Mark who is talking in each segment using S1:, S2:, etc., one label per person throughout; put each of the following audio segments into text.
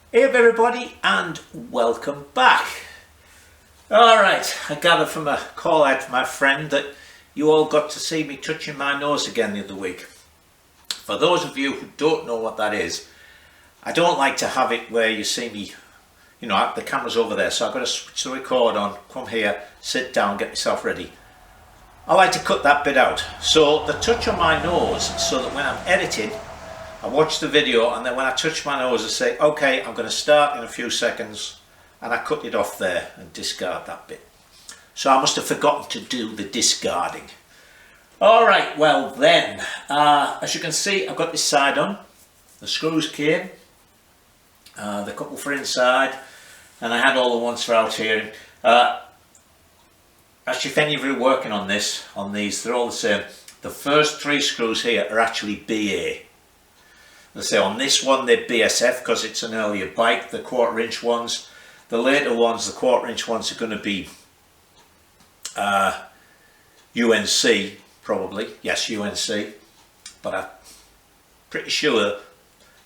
S1: Hey everybody, and welcome back. Alright, I gather from a call out from my friend that you all got to see me touching my nose again the other week. For those of you who don't know what that is, I don't like to have it where you see me, the camera's over there, so I've got to switch the record on, come here, sit down, get myself ready. I like to cut that bit out. So the touch on my nose, so that when I'm editing, I watch the video, and then when I touch my nose I say, okay, I'm going to start in a few seconds, and I cut it off there and discard that bit. So I must have forgotten to do the discarding. Alright, well then, as you can see, I've got this side on. The screws came, the couple for inside, and I had all the ones for out here. Actually, if any of you are working on these, they're all the same. The first 3 screws here are actually BA. Let's say on this one they're BSF because it's an earlier bike, the 1/4 inch ones. The later ones, the 1/4 inch ones, are going to be UNC, probably. Yes, UNC. But I'm pretty sure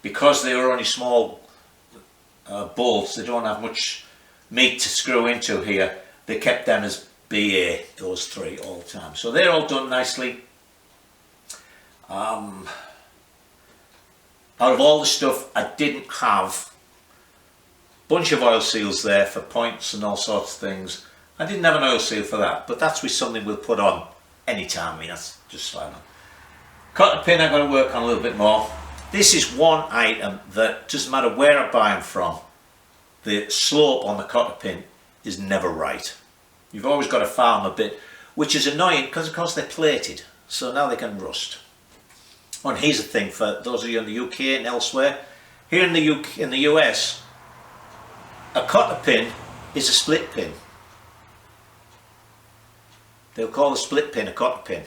S1: because they are only small bolts, they don't have much meat to screw into here, they kept them as BA, those 3 all the time. So they're all done nicely. Out of all the stuff, I didn't have a bunch of oil seals there for points and all sorts of things. I didn't have an oil seal for that, but that's with something we'll put on anytime. I mean, that's just fine. Cotter pin I've got to work on a little bit more. This is one item that doesn't matter where I buy them from, the slope on the cotter pin is never right. You've always got to file them a bit, which is annoying because of course they're plated, so now they can rust. And here's the thing for those of you in the UK and elsewhere. Here in the US, a cotter pin is a split pin. They'll call a split pin a cotter pin,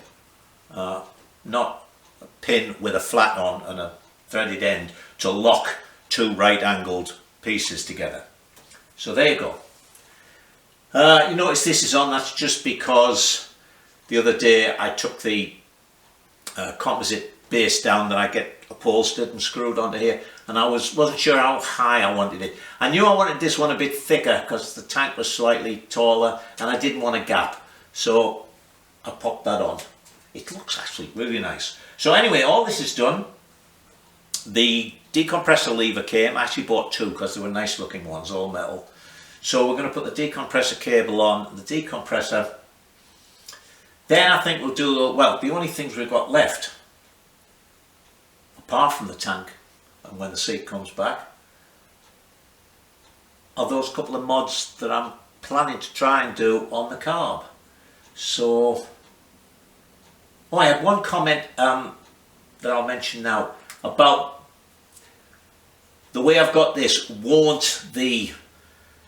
S1: not a pin with a flat on and a threaded end to lock 2 right-angled pieces together. So there you go. You notice this is on, that's just because the other day I took the composite base down that I get upholstered and screwed onto here, and I wasn't sure how high I wanted it. I knew I wanted this one a bit thicker because the tank was slightly taller and I didn't want a gap, so I popped that on. It looks actually really nice. So anyway, all this is done. The decompressor lever came. I actually bought 2 because they were nice looking ones, all metal. So we're going to put the decompressor cable on, the decompressor. Then I think we'll do, well, the only things we've got left, apart from the tank and when the seat comes back, are those couple of mods that I'm planning to try and do on the carb. So, I had one comment that I'll mention now about the way I've got this. Won't the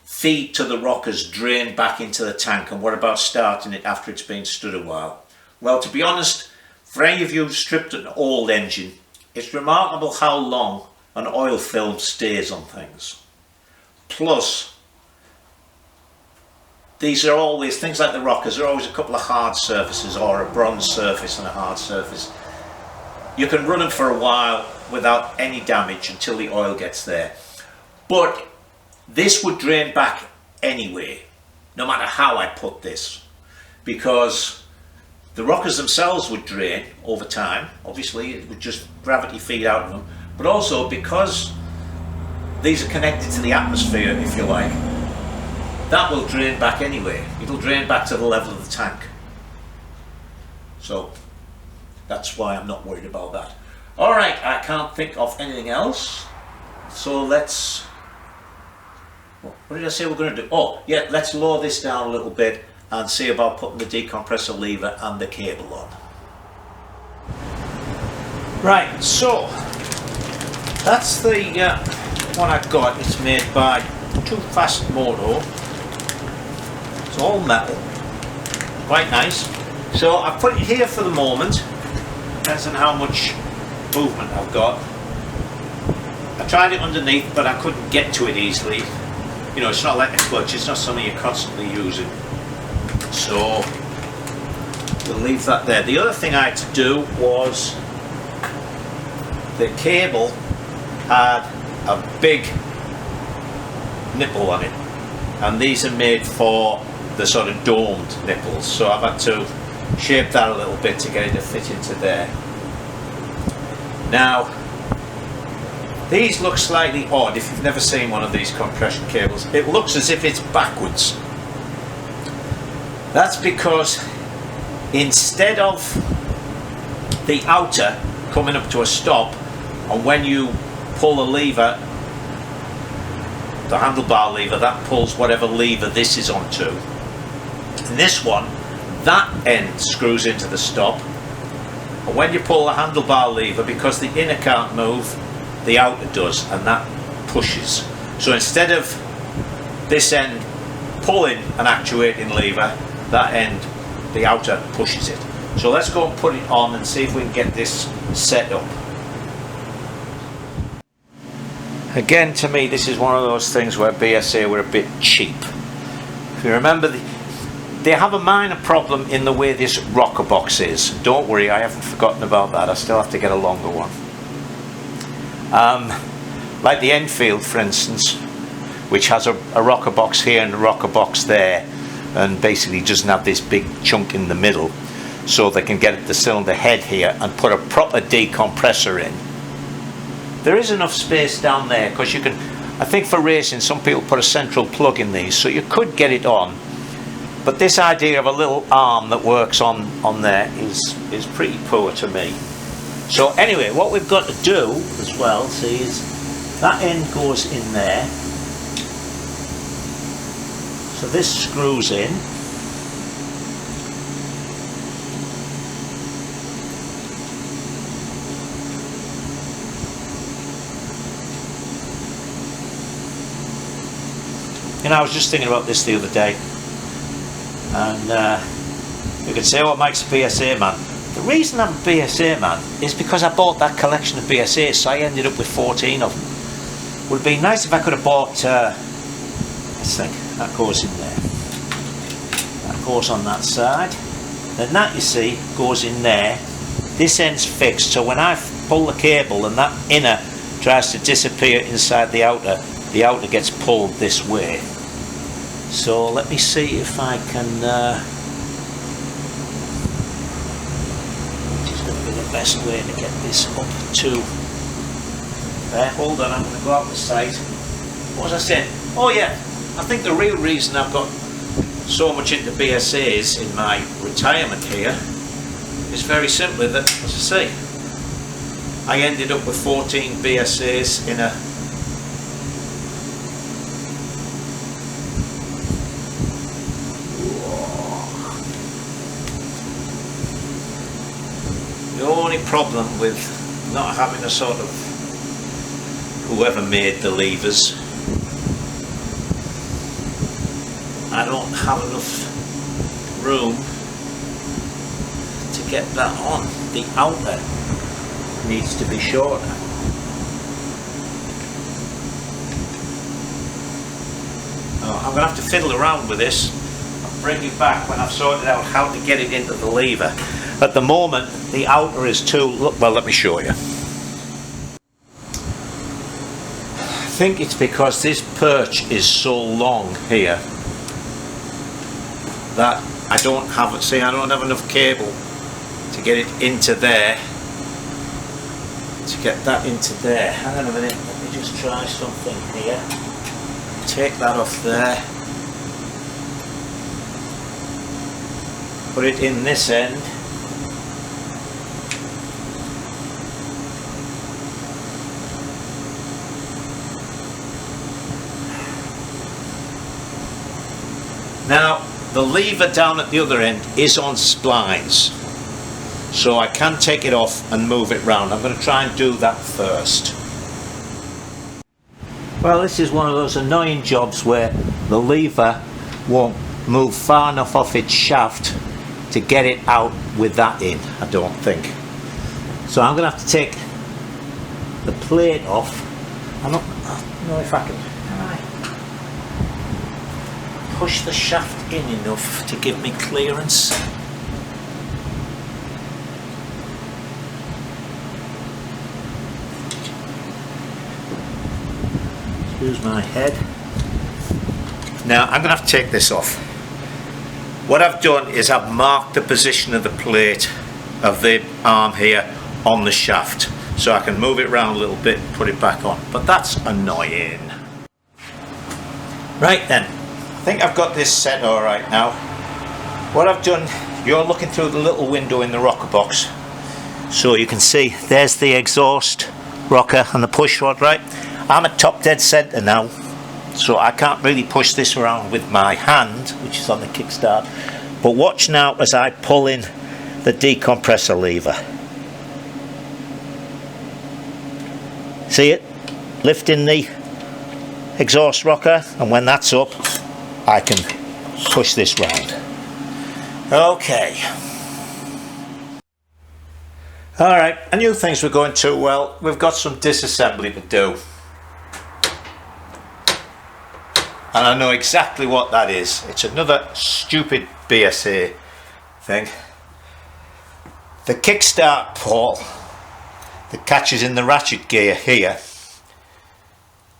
S1: feed to the rockers drain back into the tank, and what about starting it after it's been stood a while? Well, to be honest, for any of you who've stripped an old engine, it's remarkable how long an oil film stays on things. Plus, these are always, things like the rockers are always a couple of hard surfaces or a bronze surface and a hard surface. You can run them for a while without any damage until the oil gets there. But this would drain back anyway, no matter how I put this, because the rockers themselves would drain over time. Obviously it would just gravity feed out of them, but also because these are connected to the atmosphere, if you like, that will drain back anyway. It'll drain back to the level of the tank. So that's why I'm not worried about that. Alright, I can't think of anything else, so let's, what did I say we're going to do? Oh yeah, let's lower this down a little bit and see about putting the decompressor lever and the cable on. Right, so that's the one I've got. It's made by Too Fast Moto. It's all metal, quite nice. So I've put it here for the moment. Depends on how much movement I've got. I tried it underneath, but I couldn't get to it easily. You know, it's not like a clutch, it's not something you're constantly using. So we'll leave that there. The other thing I had to do was the cable had a big nipple on it, and these are made for the sort of domed nipples, so I've had to shape that a little bit to get it to fit into there. Now these look slightly odd if you've never seen one of these compression cables. It looks as if it's backwards. That's because instead of the outer coming up to a stop, and when you pull the lever, the handlebar lever, that pulls whatever lever this is onto. In this one, that end screws into the stop, and when you pull the handlebar lever, because the inner can't move, the outer does, and that pushes. So instead of this end pulling an actuating lever, that end, the outer, pushes it. So let's go and put it on and see if we can get this set up. Again, to me, this is one of those things where BSA were a bit cheap. If you remember, they have a minor problem in the way this rocker box is. Don't worry, I haven't forgotten about that. I still have to get a longer one. Like the Enfield, for instance, which has a rocker box here and a rocker box there, and basically doesn't have this big chunk in the middle, so they can get the cylinder head here and put a proper decompressor in. There is enough space down there, because you can, I think for racing, some people put a central plug in these, so you could get it on. But this idea of a little arm that works on there is pretty poor to me. So anyway, what we've got to do as well, see, is that end goes in there. So this screws in. You know, I was just thinking about this the other day, and you could say, what makes a BSA man? The reason I'm a BSA man is because I bought that collection of BSAs, so I ended up with 14 of them. Would have been nice if I could have bought, let's think, that goes in there. That goes on that side. Then that, you see, goes in there. This end's fixed, so when I pull the cable and that inner tries to disappear inside the outer gets pulled this way. So let me see if I can, which is going to be the best way to get this up to there. Hold on, I'm going to go out the site. What was I saying? Oh yeah, I think the real reason I've got so much into BSAs in my retirement here is very simply that, as I say, I ended up with 14 BSAs in a The only problem with not having a sort of, whoever made the levers, I don't have enough room to get that on. The outer needs to be shorter. I'm going to have to fiddle around with this. I'll bring you back when I've sorted out how to get it into the lever. At the moment, the outer is too, well, let me show you. I think it's because this perch is so long here that I don't have it. See, I don't have enough cable to get it into there, to get that into there. Hang on a minute, let me just try something here. Take that off there, put it in this end. Now, the lever down at the other end is on splines, so I can take it off and move it round. I'm going to try and do that first. Well, this is one of those annoying jobs where the lever won't move far enough off its shaft to get it out with that in, I don't think. So I'm going to have to take the plate off. I don't know if I can push the shaft in enough to give me clearance. Excuse my head. Now I'm going to have to take this off. What I've done is I've marked the position of the plate of the arm here on the shaft, so I can move it around a little bit and put it back on, but that's annoying. Right then, I think I've got this set all right now. What I've done, you're looking through the little window in the rocker box, so you can see there's the exhaust rocker and the push rod, right? I'm at top dead center now, so I can't really push this around with my hand, which is on the kickstart. But watch now as I pull in the decompressor lever. See it? Lifting the exhaust rocker, and when that's up, I can push this round. Okay. Alright, I knew things were going too well. We've got some disassembly to do. And I know exactly what that is. It's another stupid BSA thing. The kickstart pawl that catches in the ratchet gear here,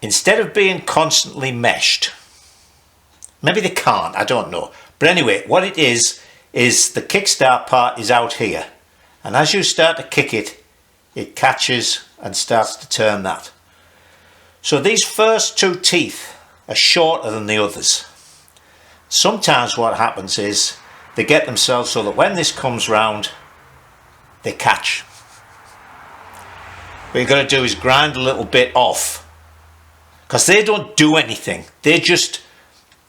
S1: instead of being constantly meshed, maybe they can't, I don't know. But anyway, what it is the kickstart part is out here. And as you start to kick it, it catches and starts to turn that. So these first two teeth are shorter than the others. Sometimes what happens is they get themselves so that when this comes round, they catch. What you've got to do is grind a little bit off, because they don't do anything, they just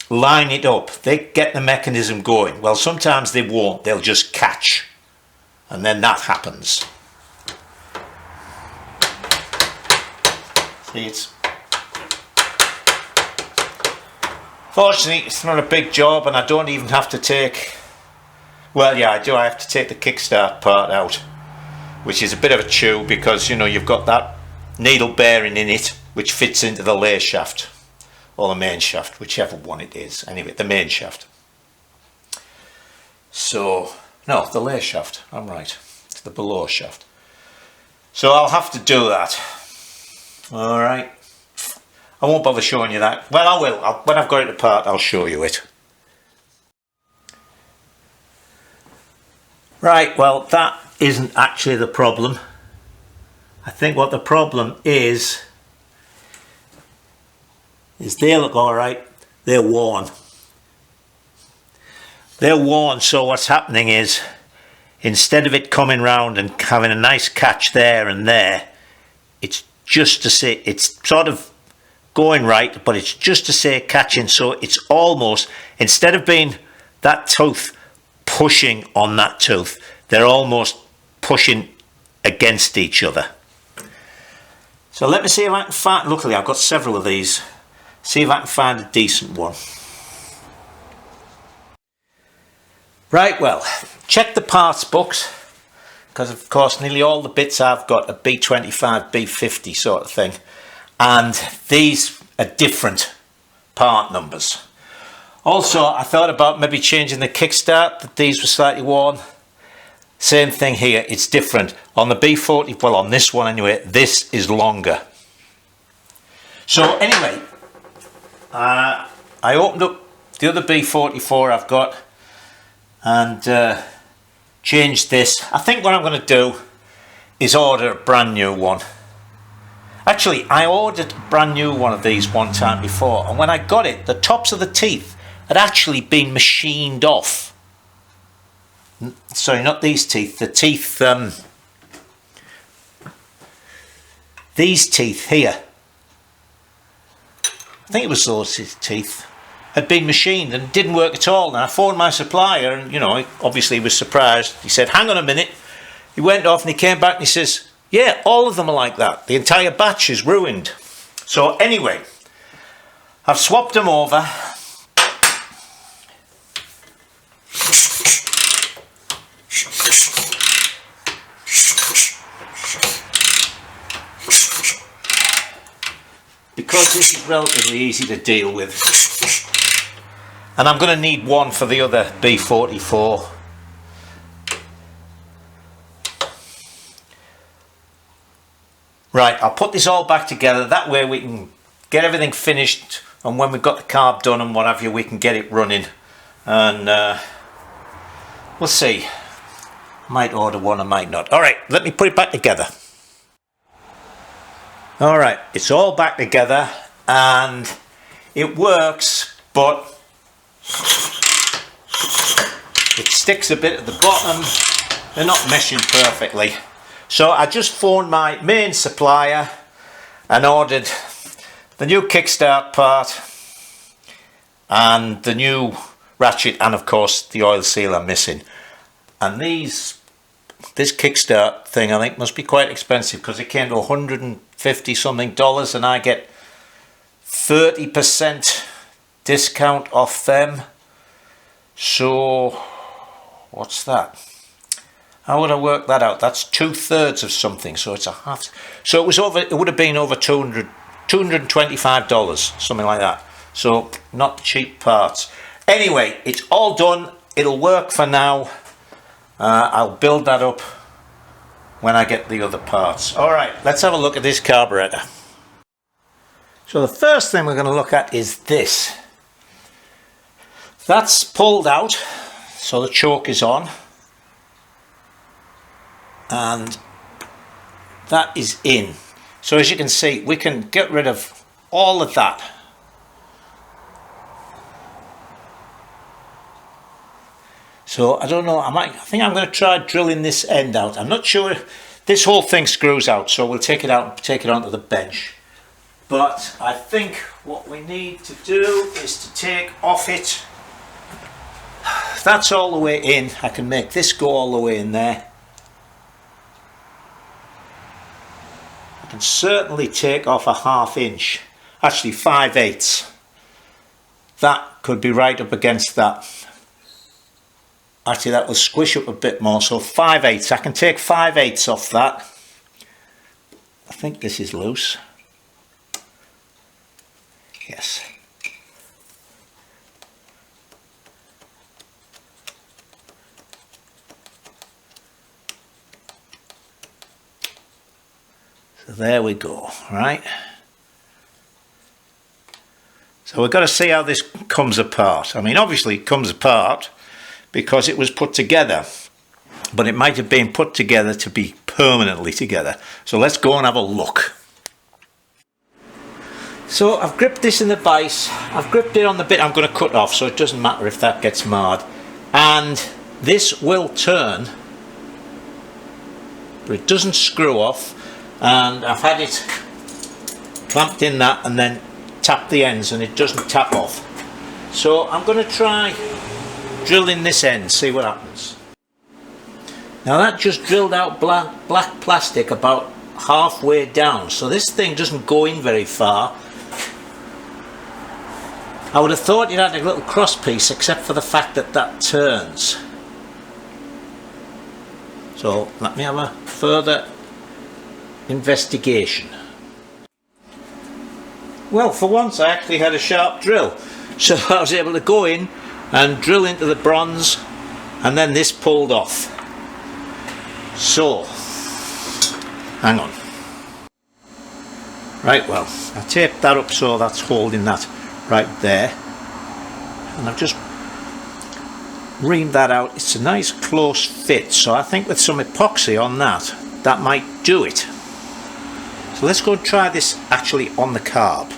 S1: line it up, they get the mechanism going. Well, sometimes they won't, they'll just catch, and then that happens. See, it's fortunately it's not a big job, and I don't even have to take, well yeah I do, I have to take the kickstart part out, which is a bit of a chew, because you know you've got that needle bearing in it which fits into the lay shaft or the main shaft, whichever one it is. Anyway, the main shaft. So no, the lay shaft, I'm right, it's the below shaft. So I'll have to do that. Alright, I won't bother showing you that. Well, I will. When I've got it apart, I'll show you it. Right, well, that isn't actually the problem. I think what the problem is they look alright, they're worn. They're worn, so what's happening is, instead of it coming round and having a nice catch there and there, it's just to say, it's sort of going right, but it's just to say catching, so it's almost, instead of being that tooth pushing on that tooth, they're almost pushing against each other. So let me see if I can find, luckily I've got several of these, see if I can find a decent one. Right, well, check the parts books, because of course nearly all the bits I've got are B25, B50 sort of thing, and these are different part numbers. Also, I thought about maybe changing the kickstart, that these were slightly worn. Same thing here, it's different. On the B40, well on this one anyway, this is longer. So anyway, I opened up the other B44 I've got and changed this. I think what I'm going to do is order a brand new one. Actually, I ordered a brand new one of these one time before, and when I got it, the tops of the teeth had actually been machined off. Sorry, not these teeth, the teeth, these teeth here, I think it was those teeth, had been machined and didn't work at all. And I phoned my supplier, and you know, obviously he was surprised. He said, hang on a minute. He went off and he came back and he says, yeah, all of them are like that. The entire batch is ruined. So anyway, I've swapped them over. Because this is relatively easy to deal with. And I'm going to need one for the other B44. Right, I'll put this all back together. That way we can get everything finished and when we've got the carb done and what have you, we can get it running, and we'll see. I might order one, I might not. Alright, let me put it back together. Alright, it's all back together and it works, but it sticks a bit at the bottom. They're not meshing perfectly. So I just phoned my main supplier and ordered the new kickstart part and the new ratchet, and of course the oil seal I'm missing. And this kickstart thing I think must be quite expensive, because it came to $150 something, and I get 30% discount off them. So what's that? How would I work that out? That's 2/3 of something, so it's a half. So it would have been over $225, something like that. So not cheap parts. Anyway, it's all done. It'll work for now. I'll build that up when I get the other parts. Alright, let's have a look at this carburetor. So the first thing we're going to look at is this. That's pulled out, so the choke is on. And that is in. So as you can see, we can get rid of all of that. So I don't know, I think I'm going to try drilling this end out. I'm not sure if this whole thing screws out, so we'll take it out and take it onto the bench. But I think what we need to do is to take off it. That's all the way in. I can make this go all the way in there. I can certainly take off a 1/2 inch, actually 5/8. That could be right up against that. Actually, that will squish up a bit more, so 5/8. I can take 5/8 off that. I think this is loose. Yes. So there we go, right? So we've got to see how this comes apart. I mean, obviously it comes apart because it was put together, but it might have been put together to be permanently together. So let's go and have a look. So I've gripped this in the vise, I've gripped it on the bit I'm going to cut off, so it doesn't matter if that gets marred. And this will turn, but it doesn't screw off. And I've had it clamped in that and then tap the ends, and it doesn't tap off. So I'm going to try drilling this end, see what happens. Now that just drilled out black plastic about halfway down, so this thing doesn't go in very far. I would have thought you'd had a little cross piece, except for the fact that that turns. So let me have a further investigation. Well, for once I actually had a sharp drill, so I was able to go in and drill into the bronze, and then this pulled off. So hang on. Right, well, I taped that up so that's holding that right there, and I've just reamed that out. It's a nice close fit, so I think with some epoxy on that, that might do it. So let's go and try this actually on the carb.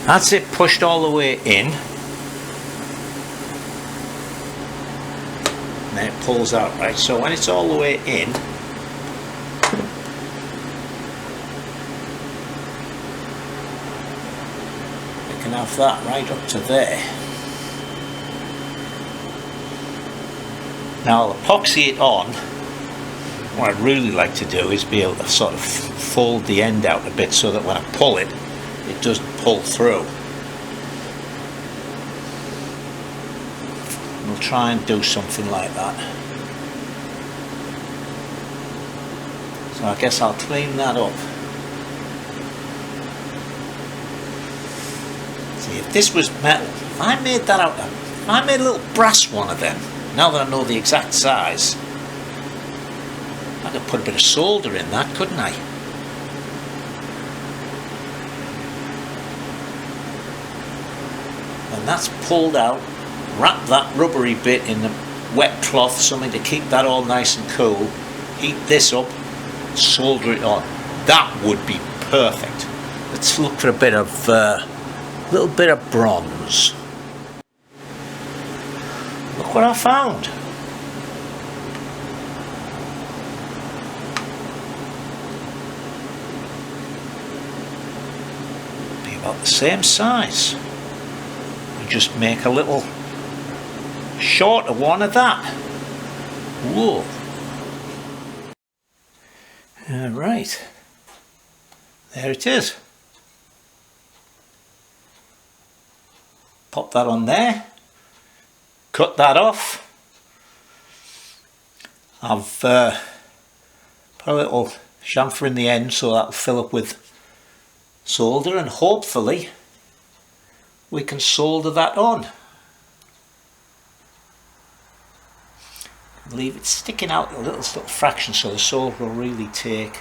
S1: That's it, pushed all the way in. And then it pulls out, right? So when it's all the way in, we can have that right up to there. Now I'll epoxy it on. What I'd really like to do is be able to sort of fold the end out a bit so that when I pull it, it doesn't pull through. We'll try and do something like that. So I guess I'll clean that up. See, if this was metal, if I made that out, if I made a little brass one of them, now that I know the exact size, I could put a bit of solder in that, couldn't I? and that's pulled out, wrap that rubbery bit in a wet cloth, something to keep that all nice and cool, heat this up, solder it on. That would be perfect. Let's look for a bit of little bit of bronze. Look what I found. Be about the same size. We just make a little shorter one of that. Whoa. Right. There it is. Pop that on there. Cut that off. I've put a little chamfer in the end so that'll fill up with solder, and hopefully we can solder that on. Leave it sticking out a little fraction so the solder will really take.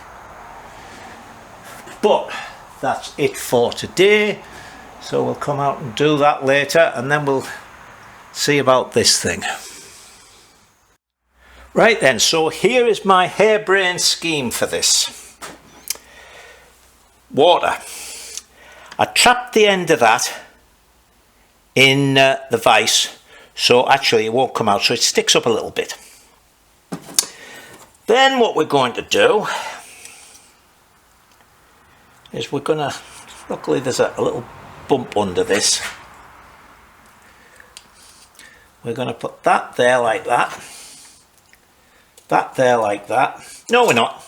S1: But that's it for today, so we'll come out and do that later, and then we'll see about this thing. Right then, so here is my harebrained scheme for this. Water. I trapped the end of that in the vise, so actually it won't come out, so it sticks up a little bit. Then what we're going to do is we're going to, luckily there's a little bump under this. We're going to put that there like that. That there like that. No, we're not.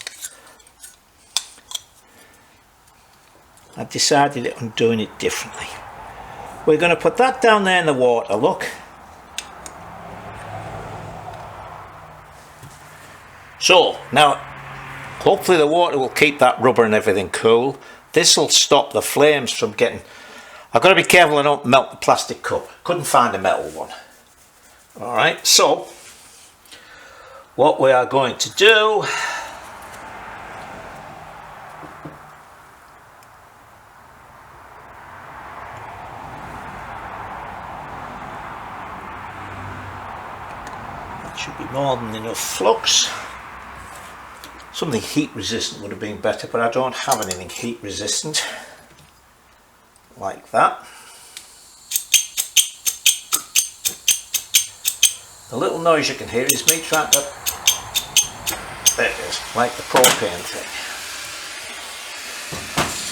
S1: I've decided on doing it differently. We're going to put that down there in the water, look. So, now, hopefully the water will keep that rubber and everything cool. This will stop the flames from getting... I've got to be careful I don't melt the plastic cup. Couldn't find a metal one. Alright, so what we are going to do that should be more than enough flux. Something heat resistant would have been better, but I don't have anything heat resistant like that. The little noise you can hear is me trying to, there it is, like the propane thing.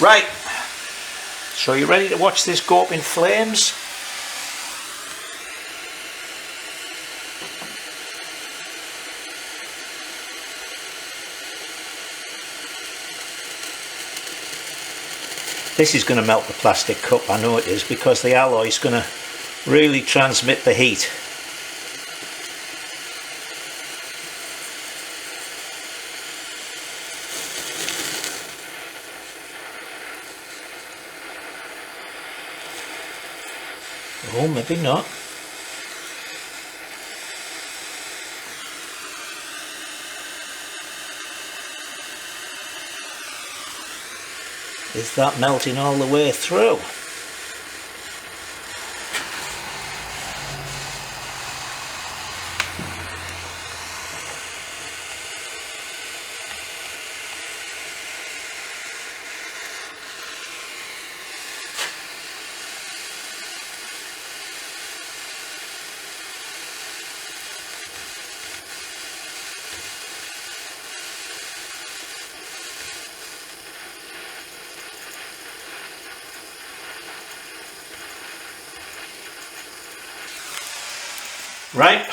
S1: Right, so you ready to watch this go up in flames? This is going to melt the plastic cup, I know it is, because the alloy is going to really transmit the heat. Oh, maybe not. Is that melting all the way through? Right,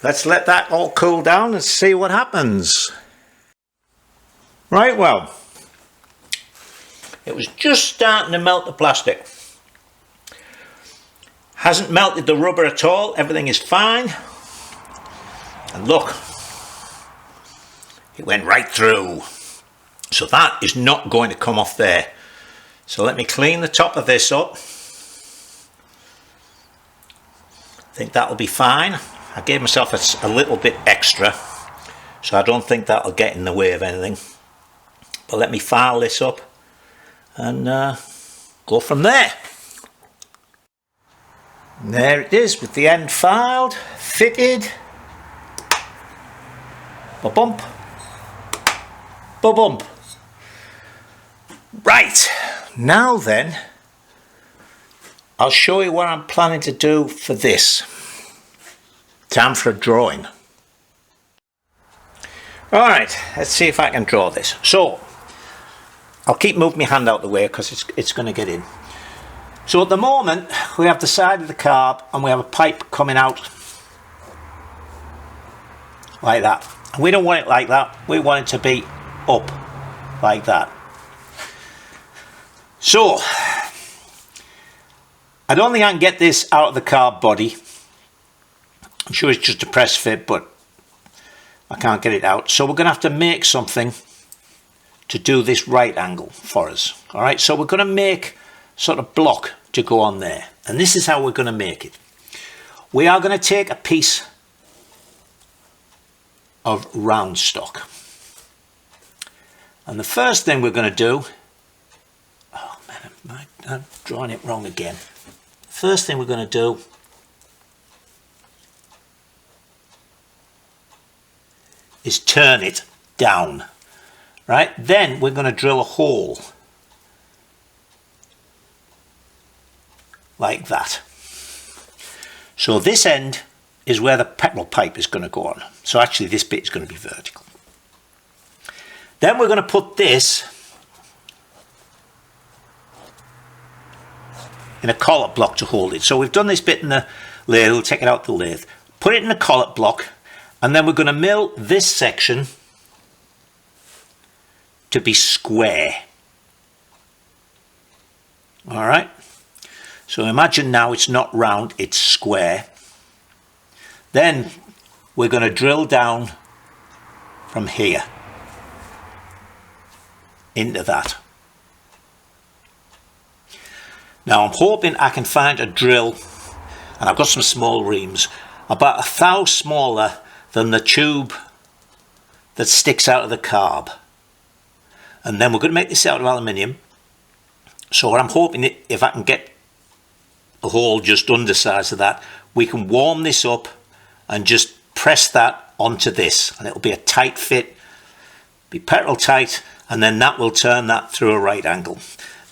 S1: let's let that all cool down and see what happens. Right, well, it was just starting to melt the plastic. Hasn't melted the rubber at all, everything is fine. And look, it went right through. So that is not going to come off there. So let me clean the top of this up. I think that'll be fine. I gave myself a little bit extra, so I don't think that'll get in the way of anything. But let me file this up and go from there. And there it is with the end filed, fitted. Ba-bump. Ba-bump. Right, now then, I'll show you what I'm planning to do for this. Time for a drawing. Alright, let's see if I can draw this. So, I'll keep moving my hand out the way because it's going to get in. So at the moment, we have the side of the carb and we have a pipe coming out like that. And we don't want it like that, we want it to be up like that. So, I don't think I can get this out of the carb body. I'm sure it's just a press fit, but I can't get it out. So we're going to have to make something to do this right angle for us. Alright, so we're going to make sort of block to go on there. And this is how we're going to make it. We are going to take a piece of round stock. And the first thing we're going to do... Oh man, I'm drawing it wrong again. First thing we're going to do is turn it down. Right, then we're going to drill a hole like that. So this end is where the petrol pipe is going to go on. So actually this bit is going to be vertical. Then we're going to put this in a collet block to hold it. So we've done this bit in the lathe, we'll take it out the lathe, put it in a collet block, and then we're going to mill this section to be square. Alright, so imagine now it's not round, it's square. Then we're going to drill down from here into that. Now I'm hoping I can find a drill, and I've got some small reams, about 1 thou smaller than the tube that sticks out of the carb. And then we're going to make this out of aluminium. So what I'm hoping, if I can get a hole just undersized of that, we can warm this up and just press that onto this, and it'll be a tight fit, be petrol tight, and then that will turn that through a right angle.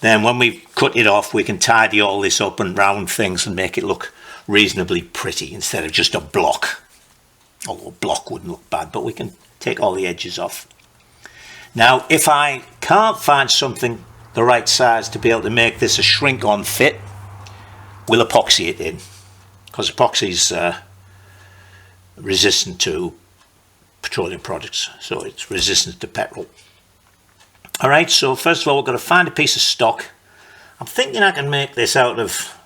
S1: Then when we cut it off, we can tidy all this up and round things and make it look reasonably pretty instead of just a block. Although a block wouldn't look bad, but we can take all the edges off. Now, if I can't find something the right size to be able to make this a shrink-on fit, we'll epoxy it in, because epoxy is resistant to petroleum products, so it's resistant to petrol. Alright, so first of all, we're going to find a piece of stock. I'm thinking I can make this out of...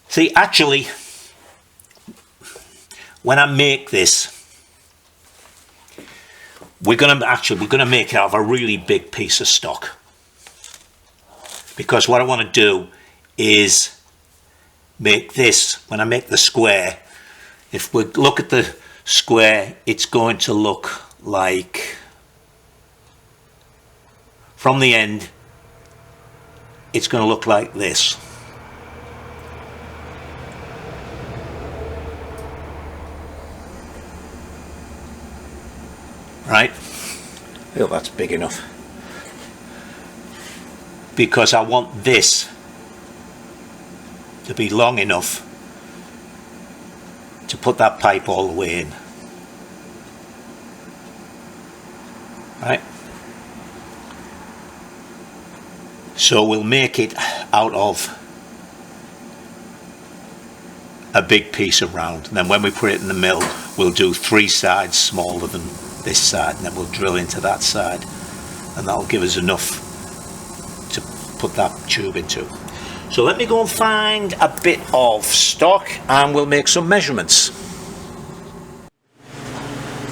S1: See, actually, when I make this, we're going to make it out of a really big piece of stock, because what I want to do is make this, when I make the square, if we look at the square, it's going to look like, from the end, it's going to look like this. Right? I hope that's big enough. Because I want this to be long enough to put that pipe all the way in. Right? So we'll make it out of a big piece of round, and then when we put it in the mill, we'll do 3 sides smaller than this side, and then we'll drill into that side, and that'll give us enough to put that tube into. So let me go and find a bit of stock and we'll make some measurements.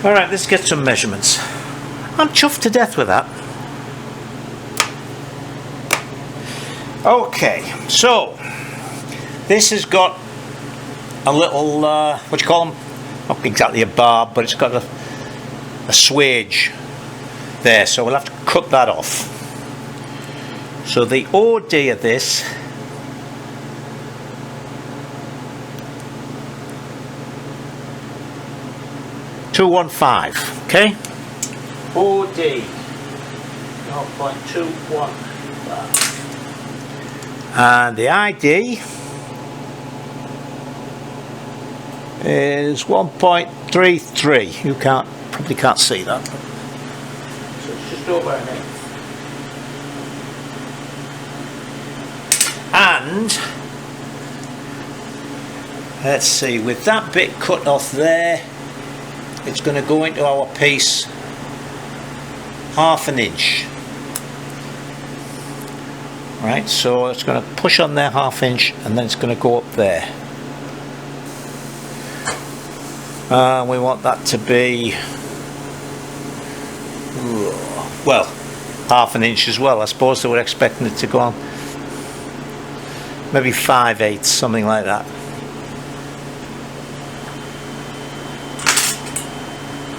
S1: Alright, let's get some measurements. I'm chuffed to death with that. Okay, so this has got a little, what do you call them? Not exactly a barb, but it's got a swage there, so we'll have to cut that off. So the OD of this .215, okay? OD 0.215, and the ID is 1.33. You probably can't see that, so it's just over an inch. And let's see, with that bit cut off there, it's going to go into our piece half an inch. Right, so it's going to push on there half inch, and then it's going to go up there. We want that to be, well, half an inch as well. I suppose they were expecting it to go on maybe 5/8, something like that.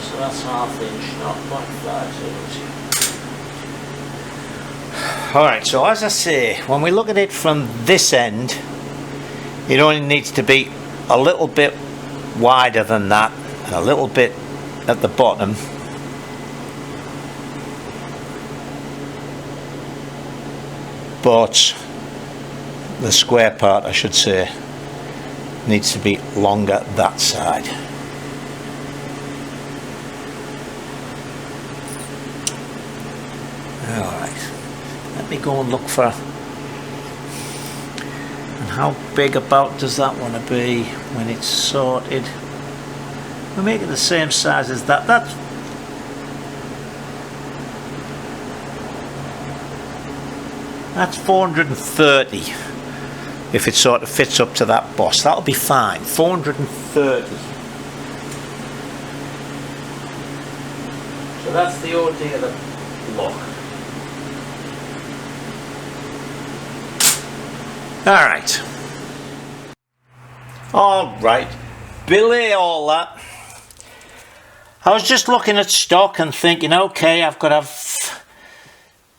S1: So that's half inch, not 0.5. Alright, so as I say, when we look at it from this end, it only needs to be a little bit wider than that, and a little bit at the bottom. But the square part, I should say, needs to be longer that side. Alright, let me go and look for, and how big about does that want to be when it's sorted? We'll make it the same size as that. That's 430. If it sort of fits up to that boss, that'll be fine. 430. So that's the OD of the block. Alright. Alright. Billy all that. I was just looking at stock and thinking, okay, I've got to have,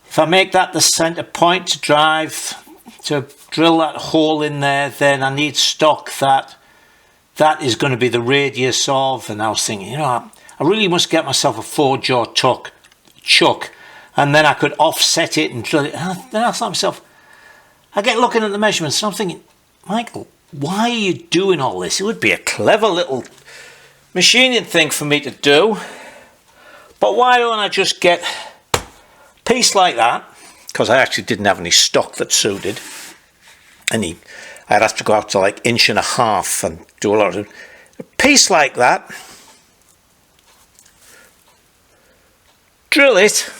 S1: if I make that the centre point to drive, to drill that hole in there, then I need stock that is going to be the radius of, and I was thinking, you know, I really must get myself a 4-jaw chuck, and then I could offset it and drill it. And then I thought to myself, I get looking at the measurements and I'm thinking, Michael, why are you doing all this? It would be a clever little machining thing for me to do, but why don't I just get a piece like that, because I actually didn't have any stock that suited, and I'd have to go out to like 1.5 inches and do a lot of a piece like that, drill it,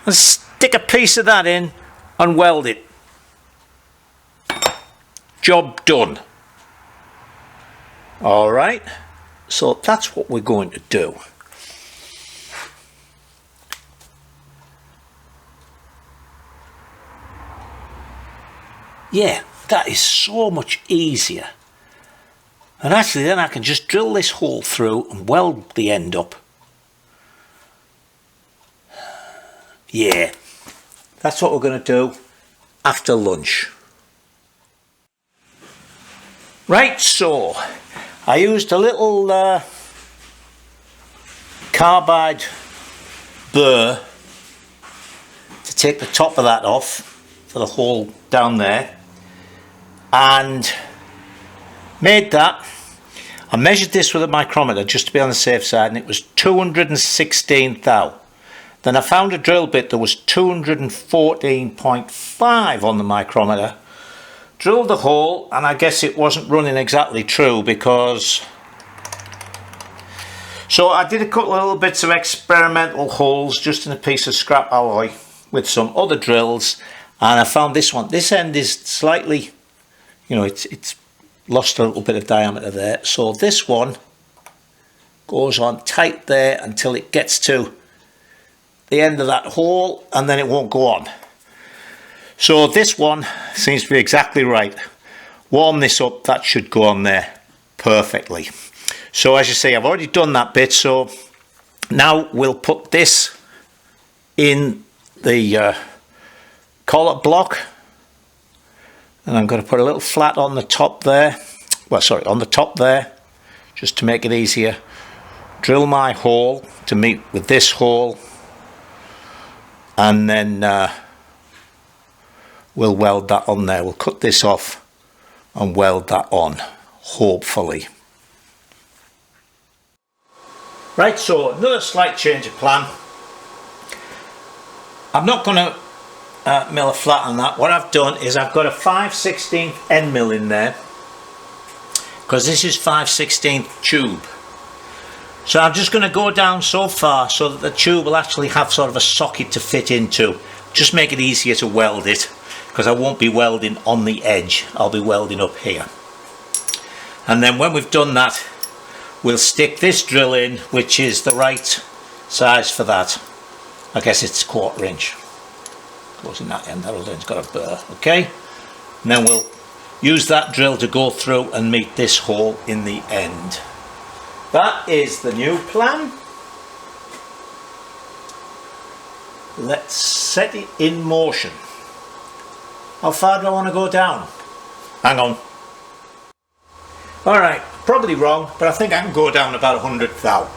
S1: and stick a piece of that in and weld it. Job done. Alright, so that's what we're going to do. Yeah, that is so much easier. And actually then I can just drill this hole through and weld the end up. Yeah, that's what we're going to do after lunch. Right, so I used a little carbide burr to take the top of that off for the hole down there, and made that. I measured this with a micrometer just to be on the safe side, and it was 216 thou. Then I found a drill bit that was 214.5 on the micrometer. Drilled the hole, and I guess it wasn't running exactly true, because so I did a couple of little bits of experimental holes just in a piece of scrap alloy with some other drills, and I found this one. This end is slightly, you know, it's lost a little bit of diameter there, so this one goes on tight there until it gets to the end of that hole, and then it won't go on. So this one seems to be exactly right. Warm this up, that should go on there perfectly. So as you see, I've already done that bit, so Now we'll put this in the collar block, and I'm going to put a little flat on the top there, well sorry, on the top there, just to make it easier. Drill my hole to meet with this hole, and then we'll weld that on there. We'll cut this off and weld that on, hopefully. Right, so another slight change of plan. I'm not going to mill a flat on that. What I've done is I've got a 5/16 end mill in there, because this is 5/16 tube. So I'm just going to go down so far so that the tube will actually have sort of a socket to fit into. Just make it easier to weld it, because I won't be welding on the edge. I'll be welding up here. And then when we've done that, we'll stick this drill in, which is the right size for that. I guess it's 1/4 inch. Goes in that end, that'll it's got a burr, okay? And then we'll use that drill to go through and meet this hole in the end. That is the new plan. Let's set it in motion. How far do I want to go down? Hang on. Alright, probably wrong, but I think I can go down about 100 thou.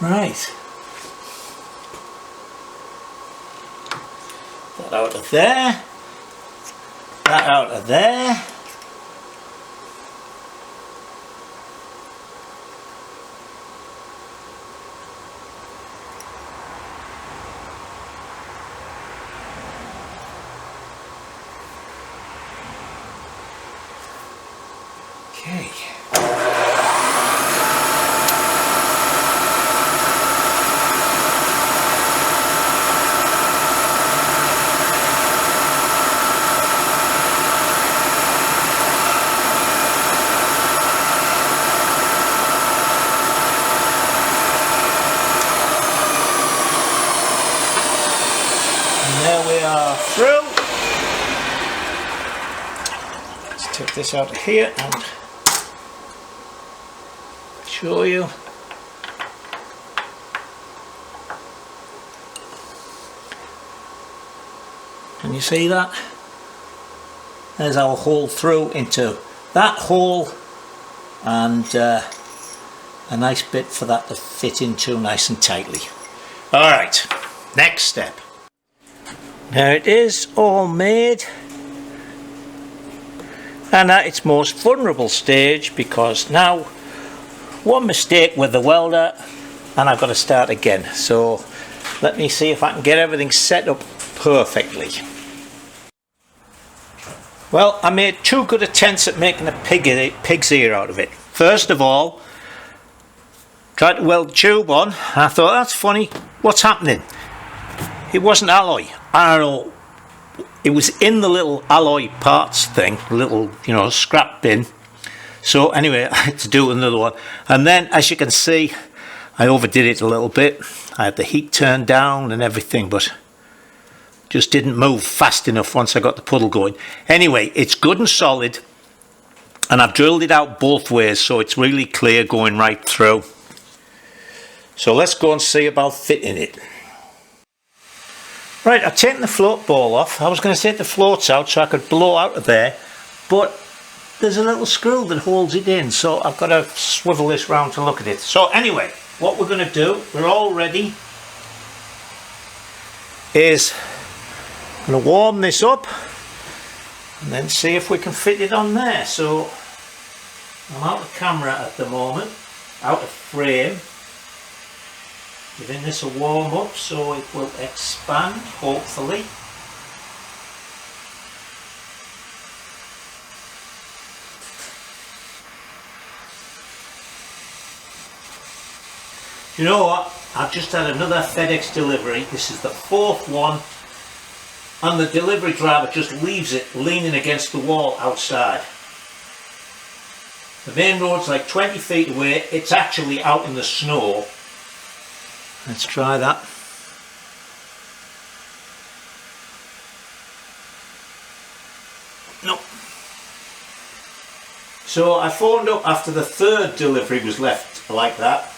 S1: Right. That out of there. That out of there. Okay. There we are through. Let's take this out of here and show you. Can you see that? There's our hole through into that hole, and a nice bit for that to fit into nice and tightly. Alright, next step. Now it is all made, and at its most vulnerable stage, because now one mistake with the welder and I've got to start again. So let me see if I can get everything set up perfectly. Well, I made two good attempts at making a pig's ear out of it. First of all, tried to weld the tube on. I thought, that's funny, what's happening? It wasn't alloy. I don't know, it was in the little alloy parts thing, the little, you know, scrap bin. So anyway, I had to do another one. And then, as you can see, I overdid it a little bit. I had the heat turned down and everything, but just didn't move fast enough once I got the puddle going. Anyway, it's good and solid, and I've drilled it out both ways, so it's really clear going right through. So let's go and see about fitting it. Right, I've taken the float ball off. I was going to take the floats out so I could blow out of there, but there's a little screw that holds it in, so I've got to swivel this round to look at it. So anyway, what we're going to do, we're all ready, is I'm going to warm this up and then see if we can fit it on there. So I'm out of camera at the moment, out of frame, giving this a warm up so it will expand, hopefully. You know what, I've just had another FedEx delivery. This is the fourth one, and the delivery driver just leaves it leaning against the wall outside. The main road's like 20 feet away. It's actually out in the snow. Let's try that. Nope. So I phoned up after the third delivery was left like that.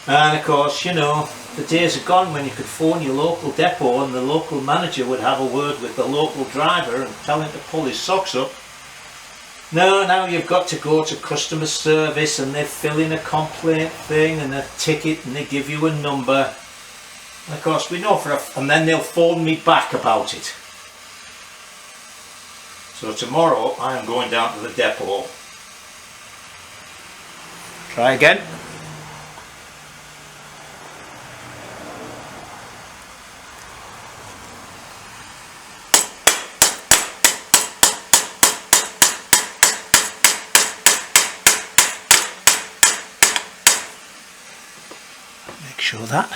S1: And of course, you know, the days are gone when you could phone your local depot and the local manager would have a word with the local driver and tell him to pull his socks up. No, now you've got to go to customer service and they fill in a complaint thing and a ticket and they give you a number. And of course we know and then they'll phone me back about it. So tomorrow I am going down to the depot. Try again. Make sure that.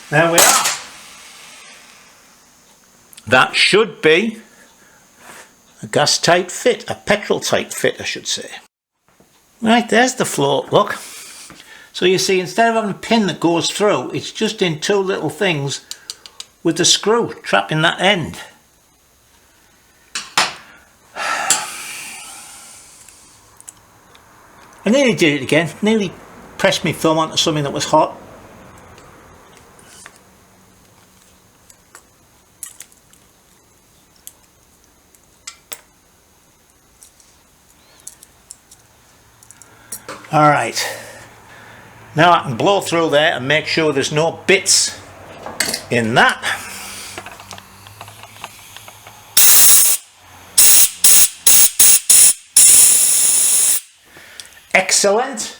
S1: There we are. That should be a gas tight fit, a petrol tight fit I should say. Right, there's the float, look. So you see, instead of having a pin that goes through, it's just in two little things with the screw trapping that end. I nearly did it again, nearly pressed my thumb onto something that was hot. Alright, now I can blow through there and make sure there's no bits in that. Excellent.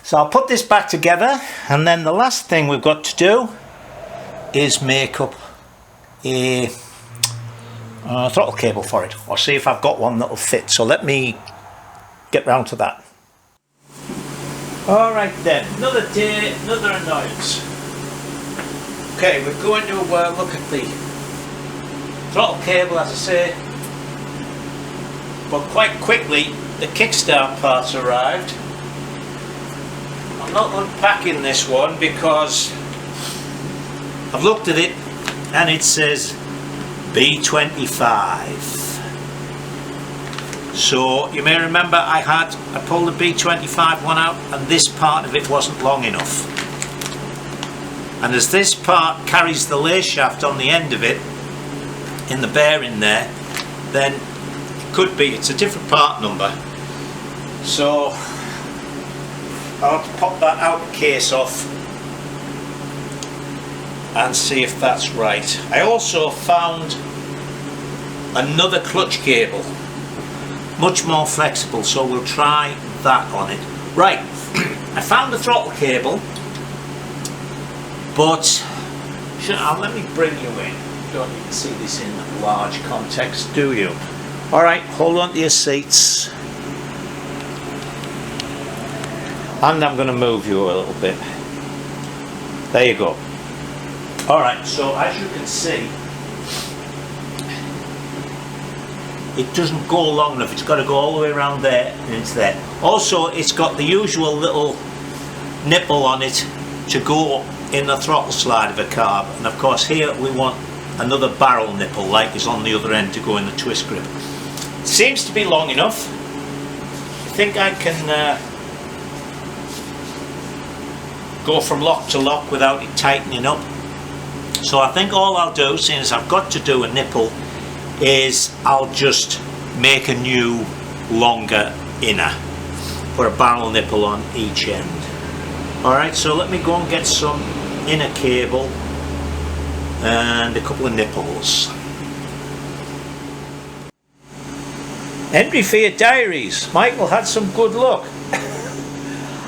S1: So I'll put this back together, and then the last thing we've got to do is make up a throttle cable for it, or see if I've got one that'll fit. So let me get round to that. Alright then, another day, another annoyance. Okay, we're going to look at the throttle cable, as I say, but quite quickly the kickstart parts arrived. I'm not unpacking this one because I've looked at it and it says B25. So you may remember I pulled the B25 one out and this part of it wasn't long enough. And as this part carries the lay shaft on the end of it, in the bearing there, then it could be, it's a different part number. So I'll have to pop that outer case off and see if that's right. I also found another clutch cable, much more flexible, so we'll try that on it. Right, I found the throttle cable, but let me bring you in. You don't need to see this in large context, do you? Alright, hold on to your seats. And I'm going to move you a little bit. There you go. Alright, so as you can see, it doesn't go long enough. It's got to go all the way around there and into there. Also, it's got the usual little nipple on it to go in the throttle slide of a carb. And of course here we want another barrel nipple like is on the other end to go in the twist grip. It seems to be long enough. I think I can go from lock to lock without it tightening up. So I think all I'll do, seeing as I've got to do a nipple, is I'll just make a new longer inner. Put a barrel nipple on each end. Alright, so let me go and get some inner cable and a couple of nipples. Entry for your diaries. Michael had some good luck.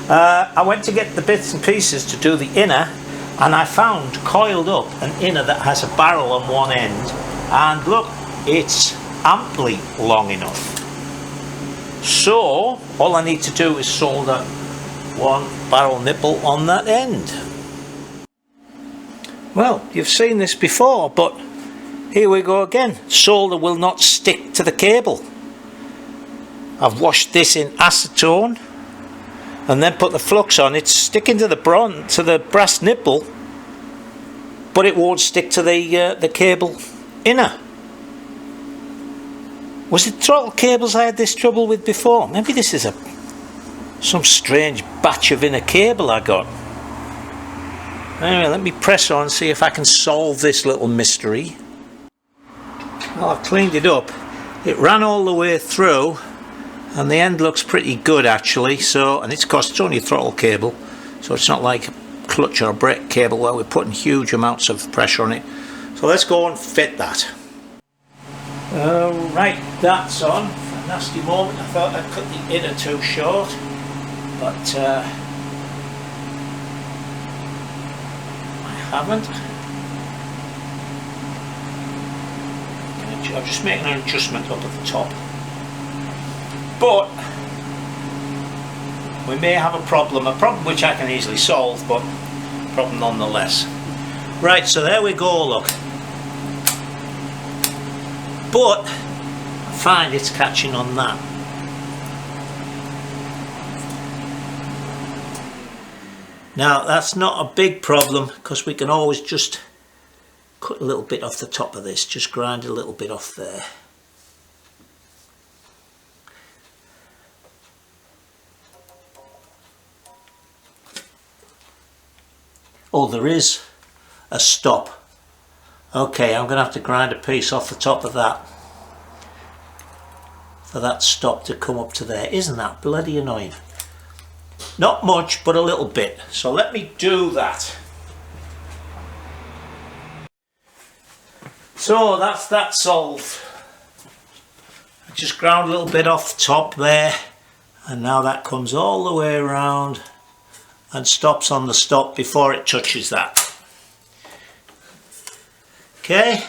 S1: I went to get the bits and pieces to do the inner, and I found coiled up an inner that has a barrel on one end, and look, it's amply long enough. So all I need to do is solder one barrel nipple on that end. Well, you've seen this before, but here we go again. Solder will not stick to the cable. I've washed this in acetone and then put the flux on. It's sticking to the brass nipple, but it won't stick to the cable inner. Was it throttle cables I had this trouble with before? Maybe this is some strange batch of inner cable I got. Anyway, let me press on and see if I can solve this little mystery. Well, I've cleaned it up. It ran all the way through, and the end looks pretty good actually. So, and it's only a throttle cable, so it's not like a clutch or a brake cable where we're putting huge amounts of pressure on it. So let's go and fit that. Right, that's on. A nasty moment. I thought I'd cut the inner too short, but I haven't. I'm just making an adjustment up at the top. But we may have a problem which I can easily solve, but a problem nonetheless. Right, so there we go, look. But I find it's catching on that. Now that's not a big problem, because we can always just cut a little bit off the top of this, just grind a little bit off there. Oh, there is a stop. Okay, I'm going to have to grind a piece off the top of that for that stop to come up to there. Isn't that bloody annoying? Not much, but a little bit. So let me do that. So that's that solved. I just ground a little bit off the top there, and now that comes all the way around and stops on the stop before it touches that. Okay,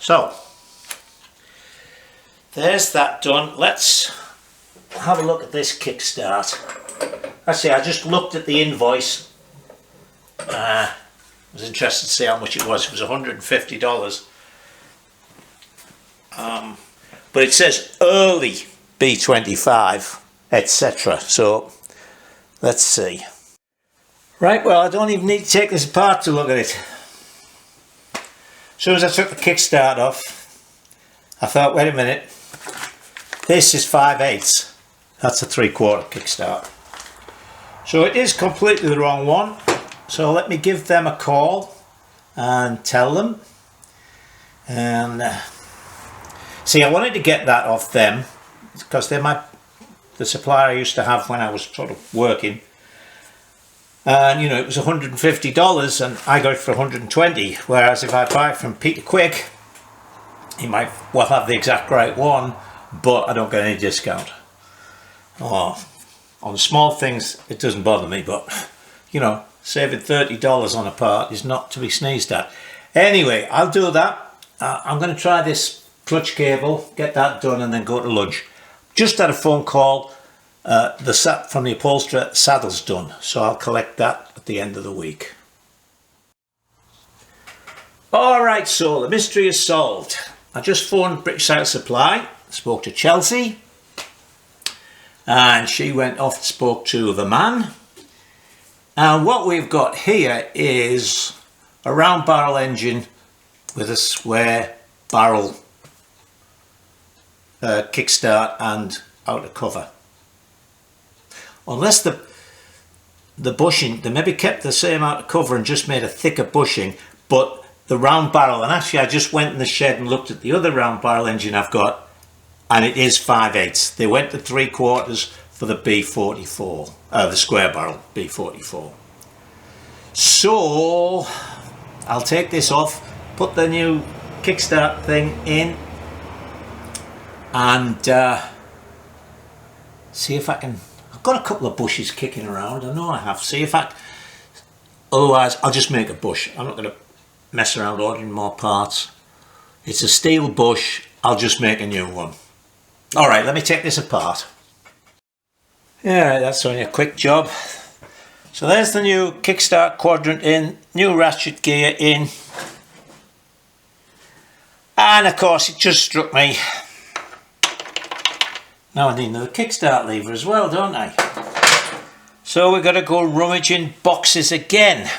S1: so there's that done. Let's have a look at this kickstart. Actually, I just looked at the invoice. I was interested to see how much it was. It was $150. But it says early B25, etc. So let's see. Right, well, I don't even need to take this apart to look at it. As soon as I took the kickstart off, I thought, wait a minute, this is 5/8. That's a 3/4 kickstart. So it is completely the wrong one. So let me give them a call and tell them. And see, I wanted to get that off them because they're the supplier I used to have when I was sort of working. And you know, it was $150 and I got it for $120, whereas if I buy it from Peter Quick, he might well have the exact right one, but I don't get any discount. Oh, on small things it doesn't bother me, but you know, saving $30 on a part is not to be sneezed at. Anyway, I'll do that. I'm going to try this clutch cable, get that done, and then go to lunch. Just had a phone call. From the upholsterer, saddle's done, so I'll collect that at the end of the week. Alright, so the mystery is solved. I just phoned British Cycle Supply, spoke to Chelsea, and she went off and spoke to the man. And what we've got here is a round barrel engine with a square barrel kickstart and outer cover. Unless the bushing, they maybe kept the same outer cover and just made a thicker bushing, but the round barrel, and actually I just went in the shed and looked at the other round barrel engine I've got, and it is 5/8. They went to 3/4 for the B44, the square barrel B44. So I'll take this off, put the new kickstart thing in, and see if I can. I've got a couple of bushes kicking around. I know I have. See if otherwise I'll just make a bush. I'm not going to mess around ordering more parts. It's a steel bush. I'll just make a new one. Alright, let me take this apart. Yeah, that's only a quick job. So there's the new kickstart quadrant in, new ratchet gear in, and of course it just struck me, now I need another kickstart lever as well, don't I? So we've got to go rummaging boxes again.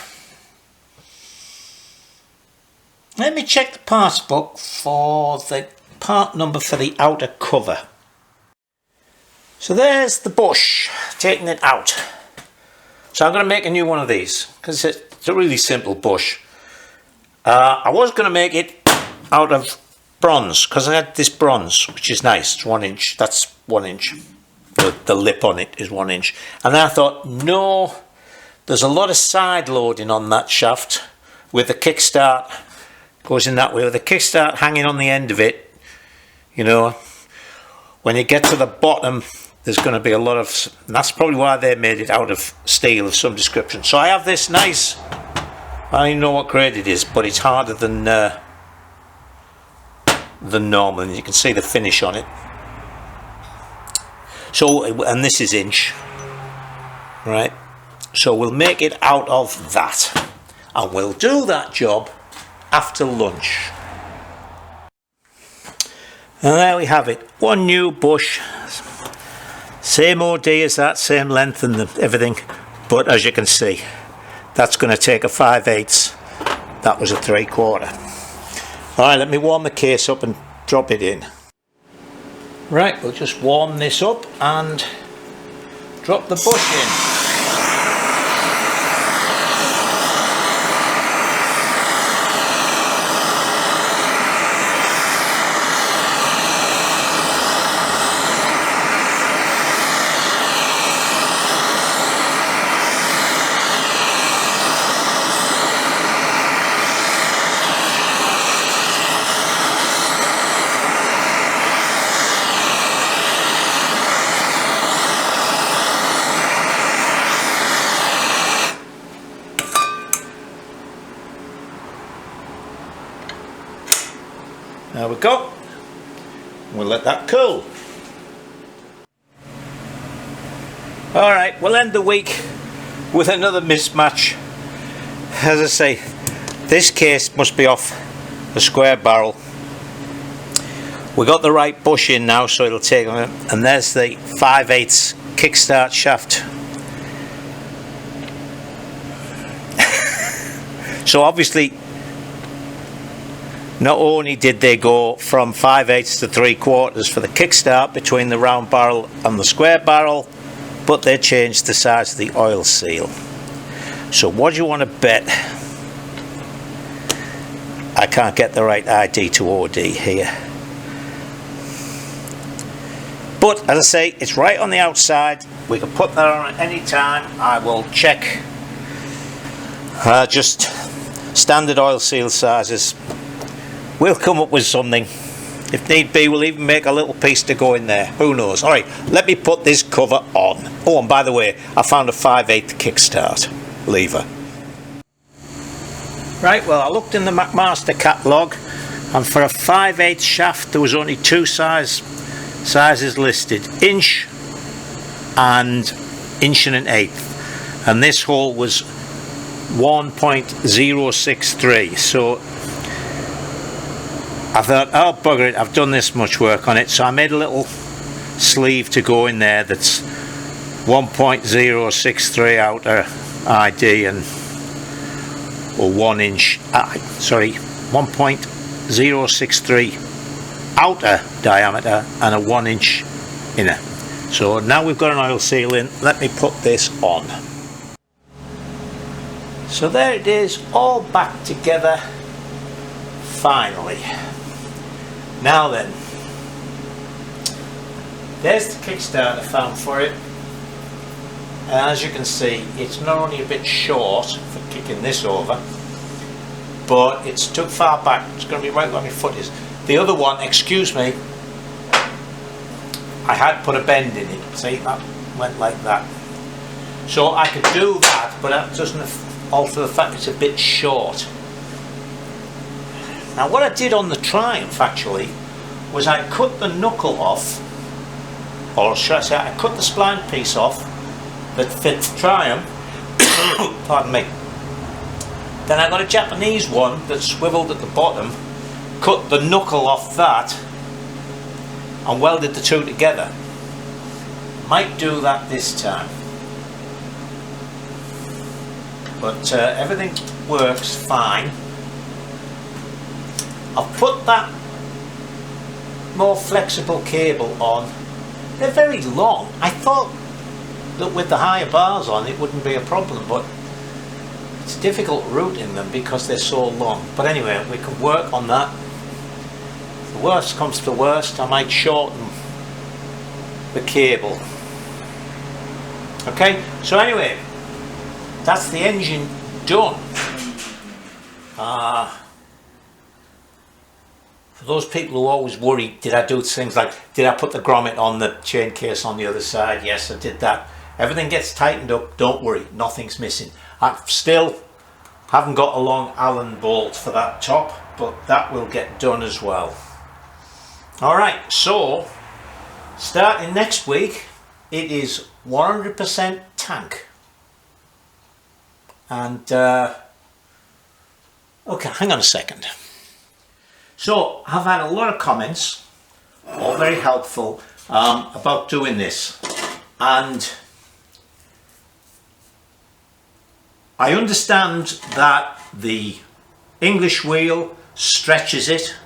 S1: Let me check the parts book for the part number for the outer cover. So there's the bush, taking it out. So I'm going to make a new one of these because it's a really simple bush. I was going to make it out of bronze because I had this bronze, which is nice. It's 1 inch. That's 1 inch. The lip on it is 1 inch. And then I thought, no, there's a lot of side loading on that shaft with the kickstart. Goes in that way with the kickstart hanging on the end of it. You know, when you get to the bottom, there's going to be a lot of, and that's probably why they made it out of steel of some description. So I have this nice, I don't even know what grade it is, but it's harder than normal, and you can see the finish on it. So, and this is inch, right? So we'll make it out of that, and we'll do that job after lunch. And there we have it, one new bush, same OD as that, same length and everything, but as you can see, that's going to take a 5/8, that was a 3/4. Alright, let me warm the case up and drop it in. Right, we'll just warm this up and drop the bush in. There we go. We'll let that cool. Alright, we'll end the week with another mismatch. As I say, this case must be off a square barrel. We got the right bush in now, so it'll take, and there's the 5/8 kickstart shaft. So obviously, not only did they go from 5/8 to 3/4 for the kickstart between the round barrel and the square barrel, but they changed the size of the oil seal. So what do you want to bet? I can't get the right ID to OD here. But as I say, it's right on the outside. We can put that on at any time. I will check. Just standard oil seal sizes. We'll come up with something. If need be, we'll even make a little piece to go in there. Who knows? All right, let me put this cover on. Oh, and by the way, I found a 5/8 kickstart lever. Right, well, I looked in the McMaster catalogue, and for a 5/8 shaft, there was only two sizes listed: inch and inch and an eighth. And this hole was 1.063. So I thought, oh bugger it, I've done this much work on it, so I made a little sleeve to go in there that's 1.063 outer ID and 1 inch, 1.063 outer diameter and a 1 inch inner. So now we've got an oil seal in, let me put this on. So there it is, all back together finally. Now then, there's the kickstart I found for it, and as you can see, it's not only a bit short for kicking this over, but it's too far back. It's going to be right where my foot is. The other one, excuse me, I had put a bend in it. See, that went like that. So I could do that, but that doesn't alter the fact it's a bit short. Now what I did on the Triumph actually was I cut the knuckle off, or should I say I cut the spline piece off that fits the Triumph, pardon me. Then I got a Japanese one that swiveled at the bottom, cut the knuckle off that and welded the two together. Might do that this time. But everything works fine. I've put that more flexible cable on. They're very long. I thought that with the higher bars on it wouldn't be a problem, but it's difficult routing them because they're so long. But anyway, we can work on that. If the worst comes to the worst, I might shorten the cable. Okay, so anyway, that's the engine done. For those people who always worry, did I do things like, did I put the grommet on the chain case on the other side? Yes, I did that. Everything gets tightened up, don't worry, nothing's missing. I still haven't got a long Allen bolt for that top, but that will get done as well. Alright, so starting next week, it is 100% tank. And okay, hang on a second. So I've had a lot of comments, all very helpful, about doing this, and I understand that the English wheel stretches it,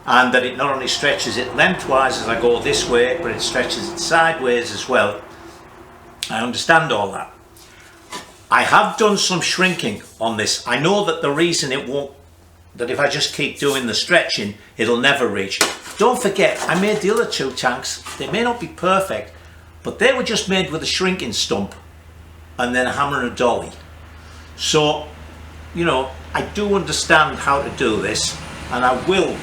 S1: and that it not only stretches it lengthwise as I go this way, but it stretches it sideways as well. I understand all that. I have done some shrinking on this. I know that the reason it won't, that if I just keep doing the stretching, it'll never reach. Don't forget, I made the other two tanks. They may not be perfect, but they were just made with a shrinking stump and then a hammer and a dolly. So, you know, I do understand how to do this, and I will.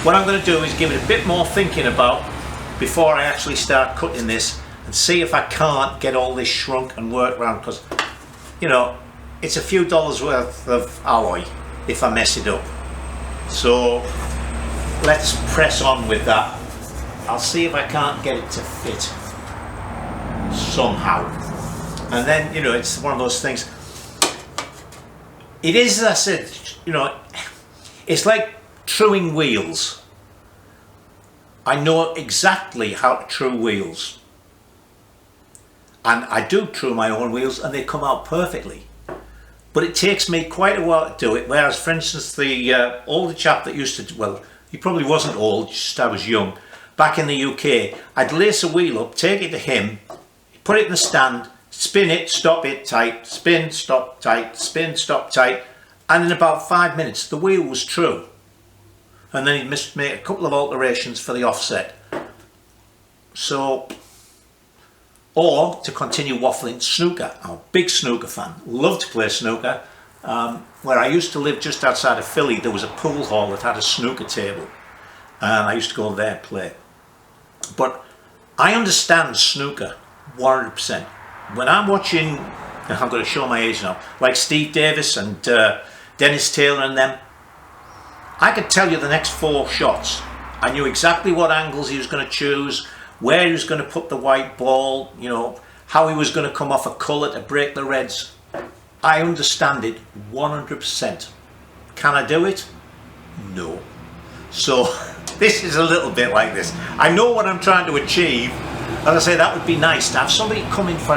S1: What I'm going to do is give it a bit more thinking about before I actually start cutting this, and see if I can't get all this shrunk and work around, because, you know, it's a few dollars worth of alloy if I mess it up. So let's press on with that. I'll see if I can't get it to fit somehow. And then, you know, it's one of those things. It is, as I said, you know, it's like truing wheels. I know exactly how to true wheels. And I do true my own wheels and they come out perfectly. But it takes me quite a while to do it, whereas, for instance, the older chap that used to, well, he probably wasn't old, just I was young, back in the UK, I'd lace a wheel up, take it to him, put it in the stand, spin it, stop it tight, spin, stop tight, spin, stop tight, and in about 5 minutes the wheel was true. And then he'd make a couple of alterations for the offset. So, or to continue waffling, snooker. I'm a big snooker fan, love to play snooker. Where I used to live just outside of Philly, there was a pool hall that had a snooker table. and I used to go there and play. But I understand snooker 100%. When I'm watching, and I'm going to show my age now, like Steve Davis and Dennis Taylor and them, I could tell you the next 4 shots. I knew exactly what angles he was going to choose, where he was going to put the white ball, you know, how he was going to come off a colour to break the reds. I understand it 100%. Can I do it? No. So this is a little bit like this. I know what I'm trying to achieve, and I say that would be nice to have somebody come in for,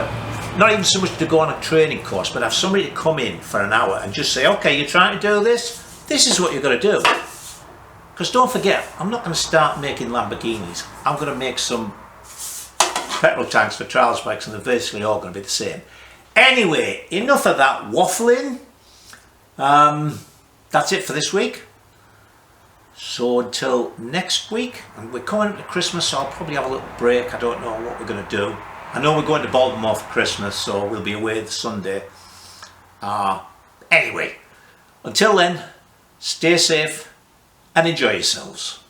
S1: not even so much to go on a training course, but have somebody to come in for an hour and just say, okay, you're trying to do this? This is what you're going to do. Because don't forget, I'm not going to start making Lamborghinis. I'm going to make some petrol tanks for trials bikes, and they're basically all going to be the same. Anyway, enough of that waffling. That's it for this week. So until next week, and we're coming up to Christmas, so I'll probably have a little break. I don't know what we're going to do. I know we're going to Baltimore for Christmas, so we'll be away the Sunday. Anyway, until then, stay safe and enjoy yourselves.